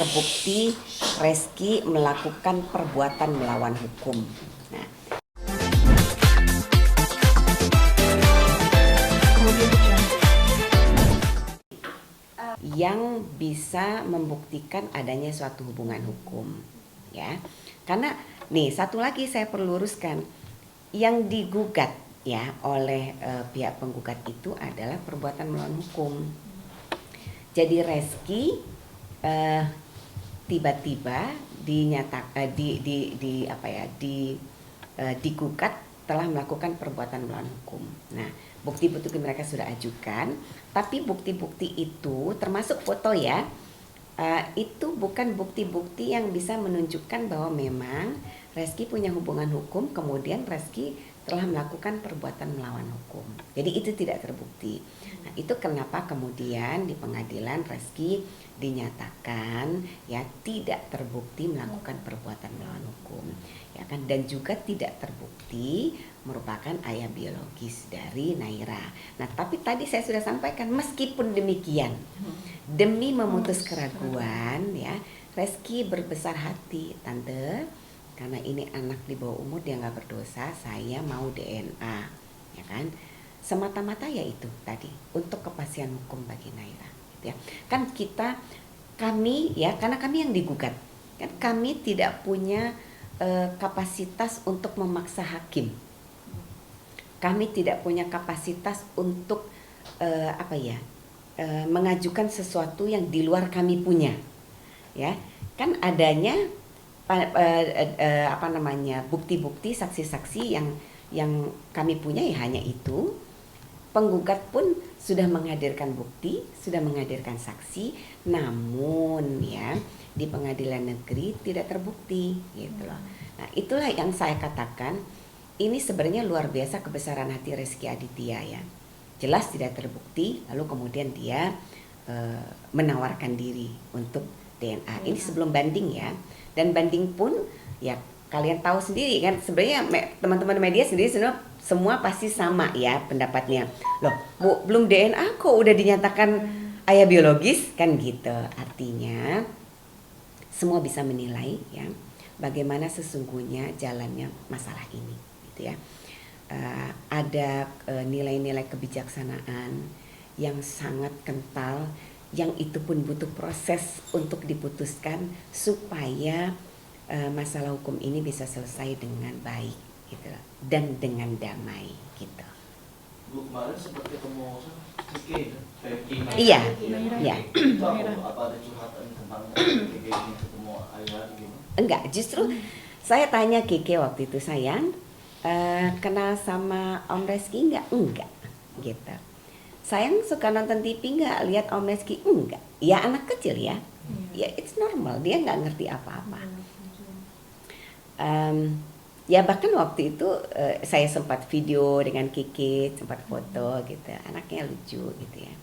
terbukti Reski melakukan perbuatan melawan hukum. Nah, yang bisa membuktikan adanya suatu hubungan hukum, ya. Karena nih satu lagi saya perlu luruskan, yang digugat ya oleh pihak penggugat itu adalah perbuatan melawan hukum. Jadi Reski tiba-tiba digugat telah melakukan perbuatan melawan hukum. Nah, bukti-bukti mereka sudah ajukan, tapi bukti-bukti itu termasuk foto ya, itu bukan bukti-bukti yang bisa menunjukkan bahwa memang Reski punya hubungan hukum, kemudian Reski telah melakukan perbuatan melawan hukum. Jadi itu tidak terbukti. Nah, itu kenapa kemudian di pengadilan Reski dinyatakan ya tidak terbukti melakukan perbuatan melawan hukum, ya kan, dan juga tidak terbukti merupakan ayah biologis dari Naira. Nah, tapi tadi saya sudah sampaikan meskipun demikian, demi memutus keraguan ya, Reski berbesar hati, Tante, karena ini anak di bawah umur, dia nggak berdosa, saya mau DNA, ya kan, semata-mata ya itu tadi untuk kepastian hukum bagi Naira, ya kan. Kami ya, karena kami yang digugat kan, kami tidak punya kapasitas untuk memaksa hakim, kami tidak punya kapasitas untuk mengajukan sesuatu yang di luar kami punya, ya kan. Adanya bukti-bukti, saksi-saksi yang kami punya ya hanya itu. Penggugat pun sudah menghadirkan bukti, sudah menghadirkan saksi, namun ya di pengadilan negeri tidak terbukti gitu loh. Nah, itulah yang saya katakan, ini sebenarnya luar biasa kebesaran hati Reski Aditya ya. Jelas tidak terbukti, lalu kemudian dia menawarkan diri untuk DNA. Ini sebelum banding ya. Dan banding pun ya kalian tahu sendiri kan, sebenarnya teman-teman media sendiri semua pasti sama ya pendapatnya. Loh, Bu, belum DNA kok udah dinyatakan ayah biologis kan gitu. Artinya semua bisa menilai ya bagaimana sesungguhnya jalannya masalah ini gitu ya. Ada nilai-nilai kebijaksanaan yang sangat kental, yang itu pun butuh proses untuk diputuskan supaya masalah hukum ini bisa selesai dengan baik gitu dan dengan damai gitu. Bu, kemarin sempat ketemu Kiki, Iya, iya. Apa ada curhatan tentang Kiki ini ketemu ayah gitu? Enggak, justru saya tanya Kiki waktu itu, sayang, kenal sama Om Reski enggak gitu. Sayang suka nonton TV nggak, lihat Om Reski enggak? Ya anak kecil ya, ya it's normal, dia nggak ngerti apa-apa. Ya bahkan waktu itu saya sempat video dengan Kiki, sempat foto gitu, anaknya lucu gitu ya.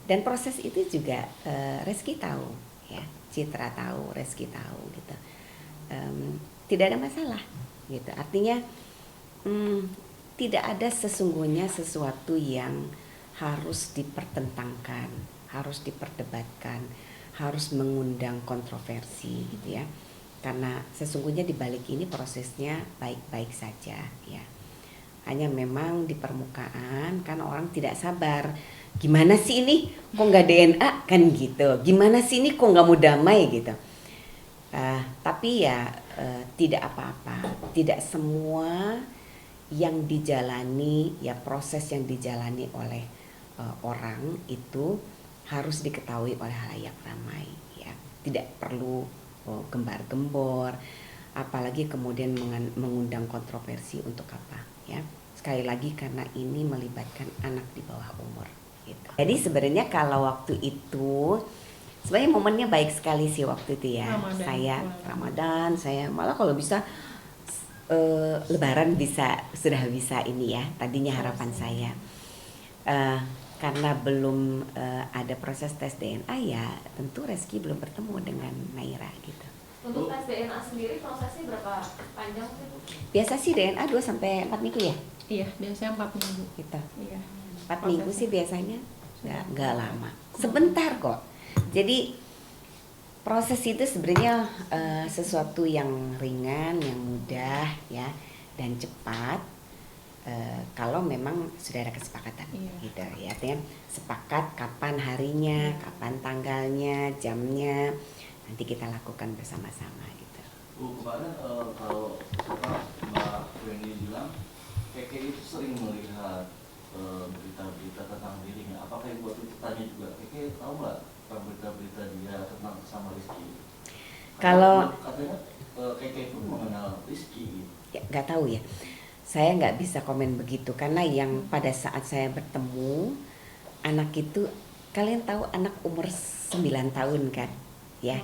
Dan proses itu juga Reski tahu, ya Citra tahu, Reski tahu gitu. Tidak ada masalah gitu. Artinya tidak ada sesungguhnya sesuatu yang harus dipertentangkan, harus diperdebatkan, harus mengundang kontroversi gitu ya. Karena sesungguhnya di balik ini prosesnya baik-baik saja ya. Hanya memang di permukaan kan orang tidak sabar. Gimana sih ini kok nggak DNA kan gitu. Gimana sih ini kok nggak mau damai gitu. Tapi ya tidak apa-apa. Tidak semua yang dijalani ya, proses yang dijalani oleh orang itu harus diketahui oleh halayak ramai ya. Tidak perlu gembar-gembor, apalagi kemudian mengundang kontroversi untuk apa ya. Sekali lagi karena ini melibatkan anak di bawah umur gitu. Jadi sebenarnya kalau waktu itu sebenarnya momennya baik sekali sih waktu itu ya. Ramadan, saya malah kalau bisa Lebaran sudah bisa ini ya. Tadinya harapan saya karena belum ada proses tes DNA ya, tentu Reski belum bertemu dengan Naira gitu. Untuk tes DNA sendiri prosesnya berapa panjang sih, Bu? Biasa sih DNA 2-4 minggu ya? Iya, biasanya 4 minggu. Gitu. Iya. 4 minggu sih biasanya, nggak lama. Sebentar kok. Jadi Proses itu sebenarnya sesuatu yang ringan, yang mudah ya dan cepat kalau memang sudah ada kesepakatan gitu ya. Artinya sepakat kapan harinya, kapan tanggalnya, jamnya, nanti kita lakukan bersama-sama gitu. Bu, kemarin kalau Mbak Weni bilang Keke itu sering melihat berita-berita tentang dirinya. Apakah Ibu waktu itu tanya juga, Keke tahu nggak berita-berita dia tentang sama Rizky? Kalau katanya Keke pun mengenal Rizky. ya nggak tahu ya, saya nggak bisa komen begitu karena yang pada saat saya bertemu anak itu, kalian tahu anak umur 9 tahun kan ya,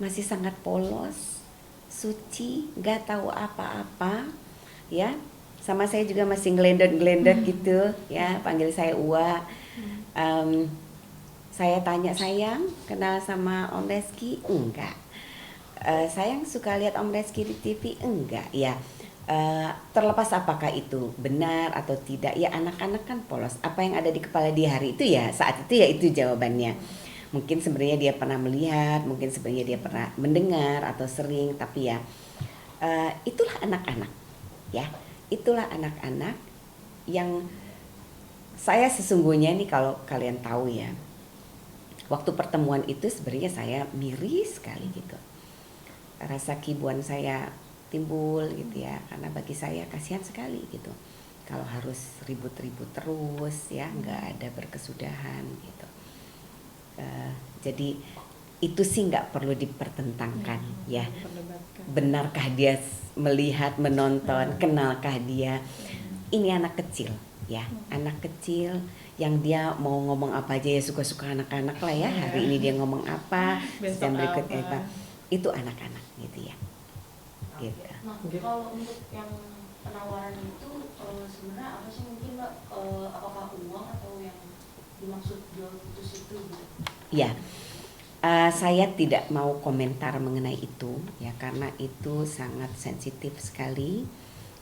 masih sangat polos, suci, nggak tahu apa-apa ya. Sama saya juga masih ngelendot-ngelendot gitu ya, panggil saya Uwa. Saya tanya, sayang kenal sama Om Reski? Enggak. Sayang suka lihat Om Reski di TV? Enggak ya. Terlepas apakah itu benar atau tidak ya, anak-anak kan polos, apa yang ada di kepala dia hari itu ya saat itu ya itu jawabannya. Mungkin sebenarnya dia pernah melihat, mungkin sebenarnya dia pernah mendengar atau sering, tapi ya itulah anak-anak ya, itulah anak-anak yang saya sesungguhnya nih, kalau kalian tahu ya, waktu pertemuan itu sebenarnya saya miris sekali gitu, rasa kibuan saya timbul gitu ya, karena bagi saya kasihan sekali gitu kalau harus ribut-ribut terus ya, nggak ada berkesudahan gitu. Jadi itu sih nggak perlu dipertentangkan ya, benarkah dia melihat, menonton, kenalkah dia. Ini anak kecil ya, anak kecil yang dia mau ngomong apa aja ya, suka-suka anak-anak lah ya, hari ini dia ngomong apa, jam berikutnya apa, itu anak-anak gitu ya gitu. Nah, kalau untuk yang penawaran itu sebenarnya apa sih, mungkin Mbak, apakah uang atau yang dimaksud jual putus itu gitu? Ya, saya tidak mau komentar mengenai itu ya, karena itu sangat sensitif sekali,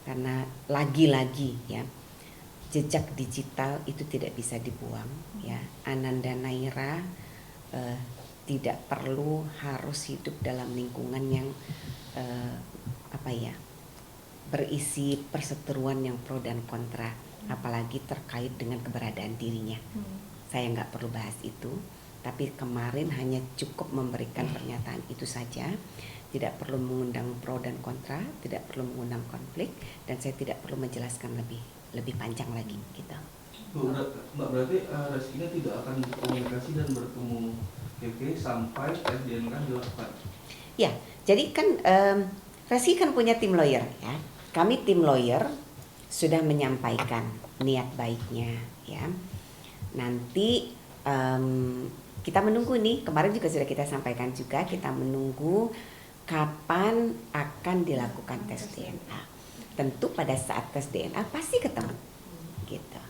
karena lagi-lagi ya jejak digital itu tidak bisa dibuang ya. Ananda Naira tidak perlu harus hidup dalam lingkungan yang apa ya, berisi perseteruan yang pro dan kontra, apalagi terkait dengan keberadaan dirinya. Saya nggak perlu bahas itu, tapi kemarin hanya cukup memberikan pernyataan itu saja, tidak perlu mengundang pro dan kontra, tidak perlu mengundang konflik, dan saya tidak perlu menjelaskan lebih panjang lagi gitu. Mbak, berarti Reskinya tidak akan komunikasi dan bertemu Keke sampai SDNK dilakukan? Ya, jadi kan Reski kan punya tim lawyer ya. Kami tim lawyer sudah menyampaikan niat baiknya ya. Nanti kita menunggu nih, kemarin juga sudah kita sampaikan juga, kita menunggu kapan akan dilakukan tes DNA. Tentu pada saat tes DNA pasti ketemu gitu.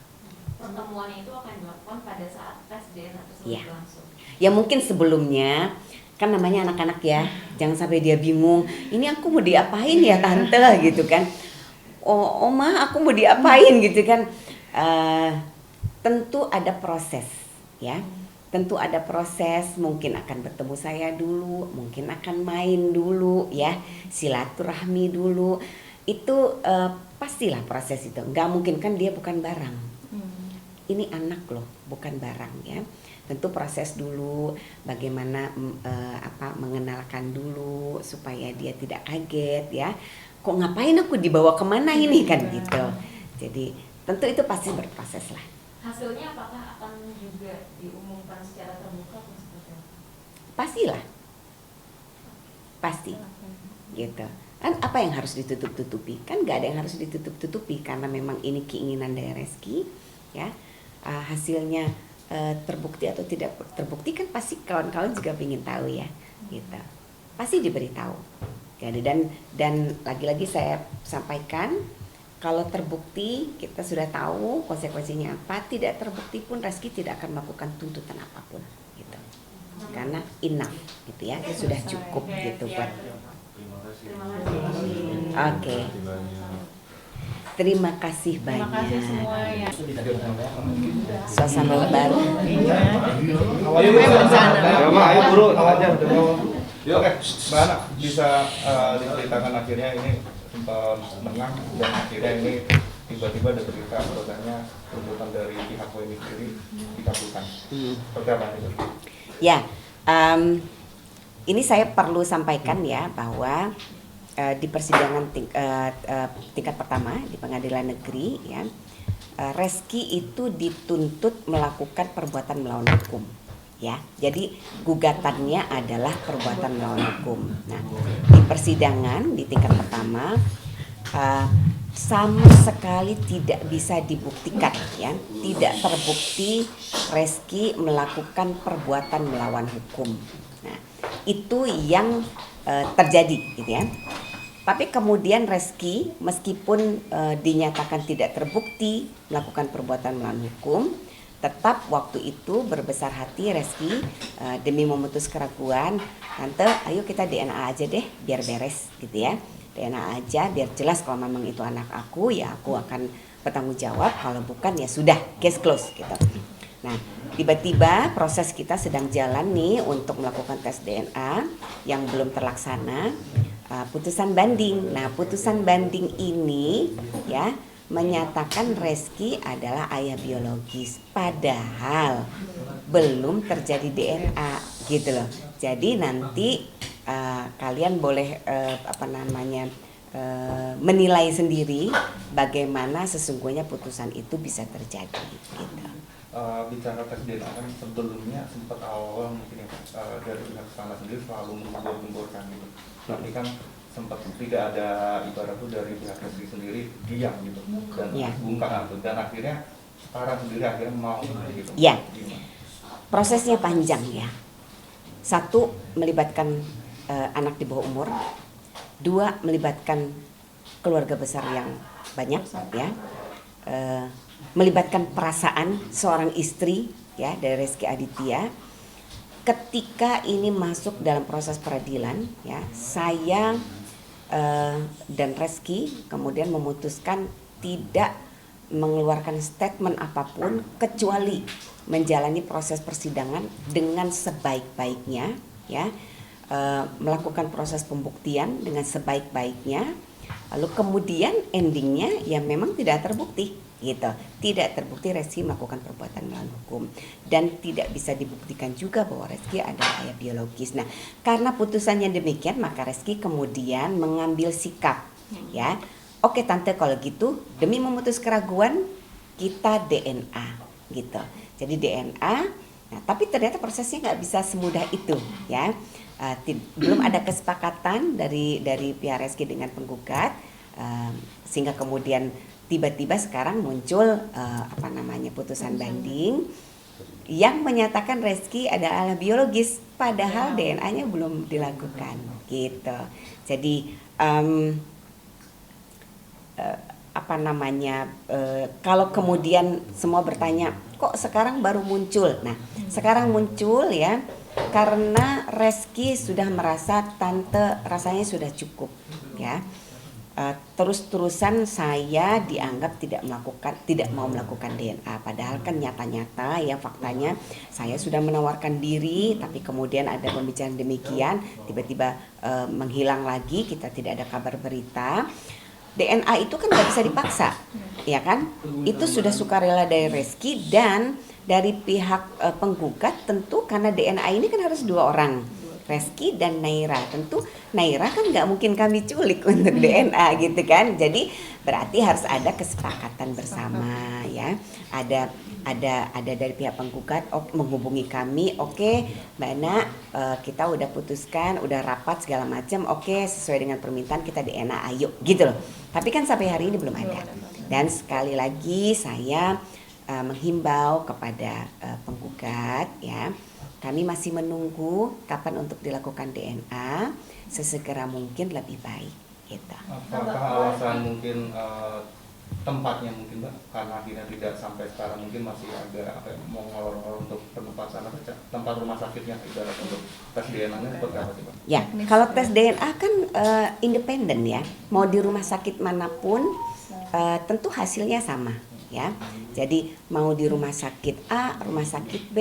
Pertemuannya itu akan dilakukan pada saat tes DNA tersebut Ya. langsung. Ya mungkin sebelumnya, kan namanya anak-anak ya, jangan sampai dia bingung, ini aku mau diapain ya tante gitu kan, oh oma aku mau diapain gitu kan. Tentu ada proses ya, tentu ada proses, mungkin akan bertemu saya dulu, mungkin akan main dulu ya, silaturahmi dulu, itu pastilah proses itu, nggak mungkin kan, dia bukan barang, ini anak loh, bukan barang ya. Tentu proses dulu, bagaimana mengenalkan dulu supaya dia tidak kaget ya, kok ngapain aku dibawa kemana ini kan gitu. Jadi tentu itu pasti berproses lah. Hasilnya apakah akan juga diumumkan secara terbuka atau seperti apa? Pastilah, pasti gitu. Kan apa yang harus ditutup-tutupi? Kan nggak ada yang harus ditutup-tutupi, karena memang ini keinginan dari Reski ya. Hasilnya terbukti atau tidak terbukti kan pasti kawan-kawan juga ingin tahu ya gitu, pasti diberitahu. Jadi dan lagi-lagi saya sampaikan, kalau terbukti kita sudah tahu konsekuensinya apa, tidak terbukti pun Reski tidak akan melakukan tuntutan apapun gitu, karena enough gitu ya, sudah cukup gitu buat. Terima kasih. Terima kasih. Oke. Terima kasih Terima kasih banyak. semua ya. Suasana lebaran. Ayo bersana. Ya Ma, ayo buru, aja udah mau. Yuk, Mbak Ana bisa diceritakan akhirnya ini sempat menang dan akhirnya ini tiba-tiba ada berita bahwasanya tuntutan dari pihak WNI sendiri dikabulkan. Seperti apa itu? Ya, ini saya perlu sampaikan ya bahwa di persidangan tingkat pertama di pengadilan negeri ya, Reski itu dituntut melakukan perbuatan melawan hukum ya. Jadi gugatannya adalah perbuatan melawan hukum. Nah, di persidangan di tingkat pertama sama sekali tidak bisa dibuktikan ya, tidak terbukti Reski melakukan perbuatan melawan hukum. Nah, itu yang terjadi gitu ya. Tapi kemudian Reski meskipun dinyatakan tidak terbukti melakukan perbuatan melawan hukum, tetap waktu itu berbesar hati Reski demi memutus keraguan, tante ayo kita DNA aja deh biar beres gitu ya. DNA aja biar jelas kalau memang itu anak aku ya aku akan bertanggung jawab, kalau bukan ya sudah case close gitu. Nah, tiba-tiba proses kita sedang jalan nih untuk melakukan tes DNA yang belum terlaksana, putusan banding. Nah, putusan banding ini ya menyatakan Reski adalah ayah biologis, padahal belum terjadi DNA gitu loh. Jadi nanti kalian boleh menilai sendiri bagaimana sesungguhnya putusan itu bisa terjadi gitu. Bicara tes DNA kan sebelumnya sempat awal mungkin ya, dari pihak sana sendiri selalu menggembor-gemborkan gitu. Tapi kan sempat tidak ada ibarat tuh dari pihak Reski sendiri diam gitu dan bungkam gitu. Dan akhirnya sekarang sendiri akhirnya mau gitu. Ya. Prosesnya panjang ya. Satu, melibatkan anak di bawah umur. Dua, melibatkan keluarga besar yang banyak ya. Melibatkan perasaan seorang istri ya dari Reski Aditya. Ketika ini masuk dalam proses peradilan ya, saya dan Reski kemudian memutuskan tidak mengeluarkan statement apapun kecuali menjalani proses persidangan dengan sebaik-baiknya ya, melakukan proses pembuktian dengan sebaik-baiknya, lalu kemudian endingnya ya memang tidak terbukti gitu, tidak terbukti Reski melakukan perbuatan melawan hukum dan tidak bisa dibuktikan juga bahwa Reski adalah ayah biologis. Nah, karena putusannya demikian maka Reski kemudian mengambil sikap ya, oke tante kalau gitu demi memutus keraguan kita DNA gitu. Jadi DNA, nah tapi ternyata prosesnya nggak bisa semudah itu ya. Belum ada kesepakatan dari pihak Reski dengan penggugat, sehingga kemudian tiba-tiba sekarang muncul putusan banding yang menyatakan Reski adalah biologis padahal DNA-nya belum dilakukan gitu. Jadi kalau kemudian semua bertanya kok sekarang baru muncul, nah sekarang muncul ya karena Reski sudah merasa tante rasanya sudah cukup ya. Terus-terusan saya dianggap tidak mau melakukan DNA, padahal kan nyata-nyata ya faktanya saya sudah menawarkan diri, tapi kemudian ada pembicaraan demikian tiba-tiba menghilang lagi, kita tidak ada kabar berita. DNA itu kan nggak bisa dipaksa, ya kan? Itu sudah sukarela dari Reski dan dari pihak penggugat tentu karena DNA ini kan harus 2 orang. Reski dan Naira, tentu Naira kan nggak mungkin kami culik untuk DNA gitu kan, jadi berarti harus ada kesepakatan bersama ya, ada dari pihak penggugat menghubungi kami, oke, Mbak Ana, kita udah putuskan, udah rapat segala macam, oke, sesuai dengan permintaan kita DNA, ayo gitu loh. Tapi kan sampai hari ini belum ada. Dan sekali lagi saya menghimbau kepada penggugat ya, kami masih menunggu kapan untuk dilakukan DNA, sesegera mungkin lebih baik gitu. Apakah alasan mungkin tempatnya mungkin Mbak, karena akhirnya tidak sampai sekarang mungkin masih agak mau ngolor-ngolor untuk penempatan tempat rumah sakitnya ibarat untuk tes DNA-nya seperti apa sih Mbak? Ya, kalau tes DNA kan independen ya, mau di rumah sakit manapun tentu hasilnya sama ya. Jadi mau di rumah sakit A, rumah sakit B,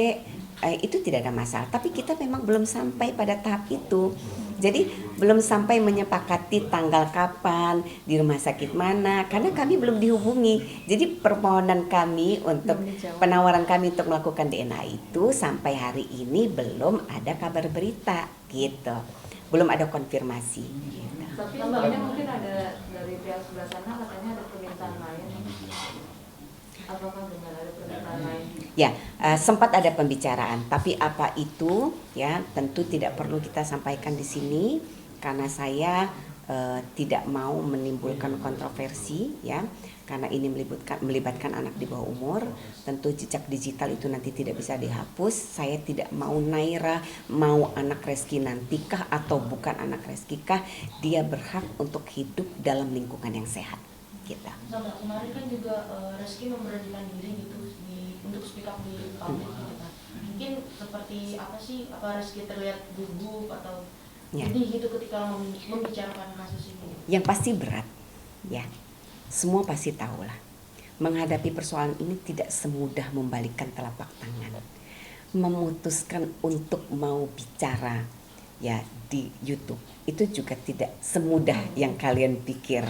itu tidak ada masalah. Tapi kita memang belum sampai pada tahap itu. Jadi belum sampai menyepakati tanggal kapan, di rumah sakit mana, karena kami belum dihubungi. Jadi permohonan kami untuk penawaran kami untuk melakukan DNA itu sampai hari ini belum ada kabar berita gitu. Belum ada konfirmasi gitu. Tapi tambahnya mungkin ada dari pihak sebelah sana katanya ada permintaan lain. Apakah benar ada permintaan lain? Ya, sempat ada pembicaraan, tapi apa itu ya tentu tidak perlu kita sampaikan di sini karena saya tidak mau menimbulkan kontroversi ya, karena ini melibatkan anak di bawah umur. Tentu jejak digital itu nanti tidak bisa dihapus. Saya tidak mau Naira mau anak Reski nantikah atau bukan anak Reski kah, dia berhak untuk hidup dalam lingkungan yang sehat kita. Sama kemarin kan juga Reski memberanikan diri gitu untuk speak up di publik gitu kan. Mungkin seperti apa sih, apa Reski terlihat gugup atau sedih gitu ketika membicarakan kasus ini? Yang pasti berat ya, semua pasti tahu lah. Menghadapi persoalan ini tidak semudah membalikkan telapak tangan. Memutuskan untuk mau bicara ya di YouTube itu juga tidak semudah yang kalian pikir,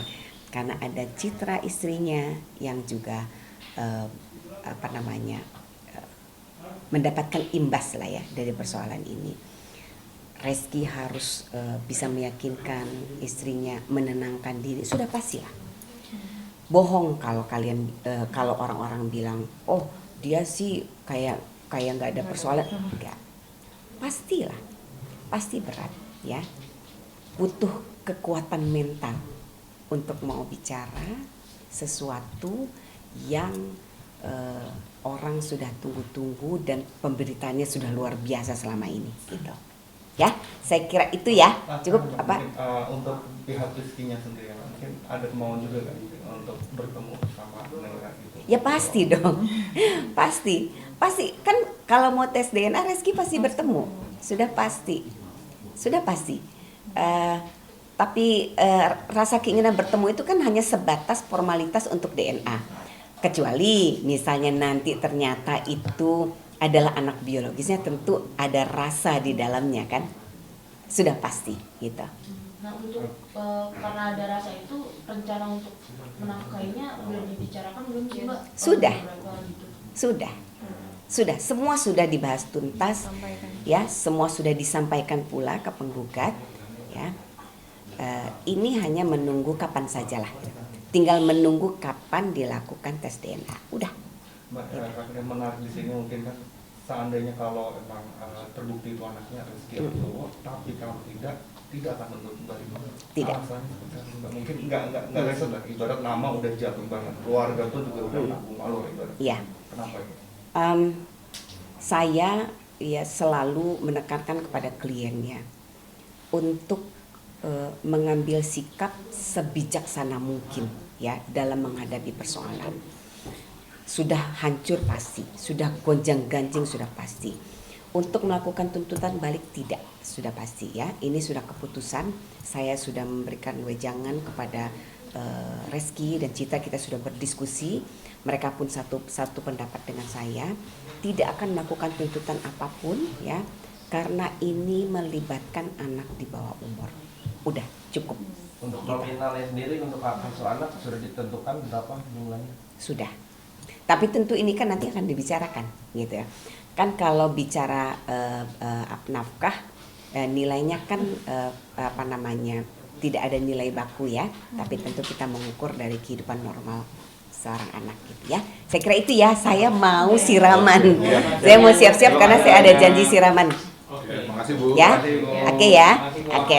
karena ada citra istrinya yang juga mendapatkan imbas lah ya dari persoalan ini. Reski harus bisa meyakinkan istrinya, menenangkan diri, sudah pasti lah. Bohong kalau kalian kalau orang-orang bilang, oh dia sih kayak nggak ada persoalan, enggak. Pastilah, pasti berat ya. Butuh kekuatan mental untuk mau bicara sesuatu yang orang sudah tunggu-tunggu dan pemberitaannya sudah luar biasa selama ini gitu. Ya, saya kira itu ya. Cukup apa? Untuk pihak Rizkinya sendiri mungkin ada kemauan juga kan untuk bertemu sama Naira gitu. Ya pasti dong. Pasti kan kalau mau tes DNA Reski pasti bertemu. Sudah pasti. Tapi rasa keinginan bertemu itu kan hanya sebatas formalitas untuk DNA. Kecuali misalnya nanti ternyata itu adalah anak biologisnya, tentu ada rasa di dalamnya kan. Sudah pasti gitu. Nah untuk karena ada rasa itu, rencana untuk menafkahinya udah dibicarakan belum sih Mbak? Sudah, semua sudah dibahas tuntas ya, semua sudah disampaikan pula ke penggugat ya. Ini hanya menunggu kapan sajalah, tinggal menunggu kapan dilakukan tes DNA. Udah. Mbak, yang menarik di sini mungkin kan seandainya kalau emang terbukti itu anaknya Reski atau tapi kalau tidak akan menuntut kembali. Tidak. Mungkin nggak reset lah. Ibarat nama udah jatuh banget, keluarga tuh juga udah nanggung malu ibarat. Iya. Kenapa itu? Saya ya selalu menekankan kepada kliennya untuk mengambil sikap sebijaksana mungkin ya dalam menghadapi persoalan. Sudah hancur pasti, sudah gonjang-ganjing sudah pasti. Untuk melakukan tuntutan balik tidak, sudah pasti ya. Ini sudah keputusan. Saya sudah memberikan wejangan kepada Reski dan Citra, kita sudah berdiskusi. Mereka pun satu pendapat dengan saya, tidak akan melakukan tuntutan apapun ya, karena ini melibatkan anak di bawah umur. Udah cukup. Untuk nominalnya sendiri untuk kasus anak sudah ditentukan berapa jumlahnya? Sudah. Tapi tentu ini kan nanti akan dibicarakan gitu ya. Kan kalau bicara nafkah nilainya kan tidak ada nilai baku ya, tapi tentu kita mengukur dari kehidupan normal seorang anak gitu ya. Saya kira itu ya, saya mau siraman. Saya mau siap-siap karena saya ada janji siraman. Oke, makasih Bu. Ya. Oke ya. Oke.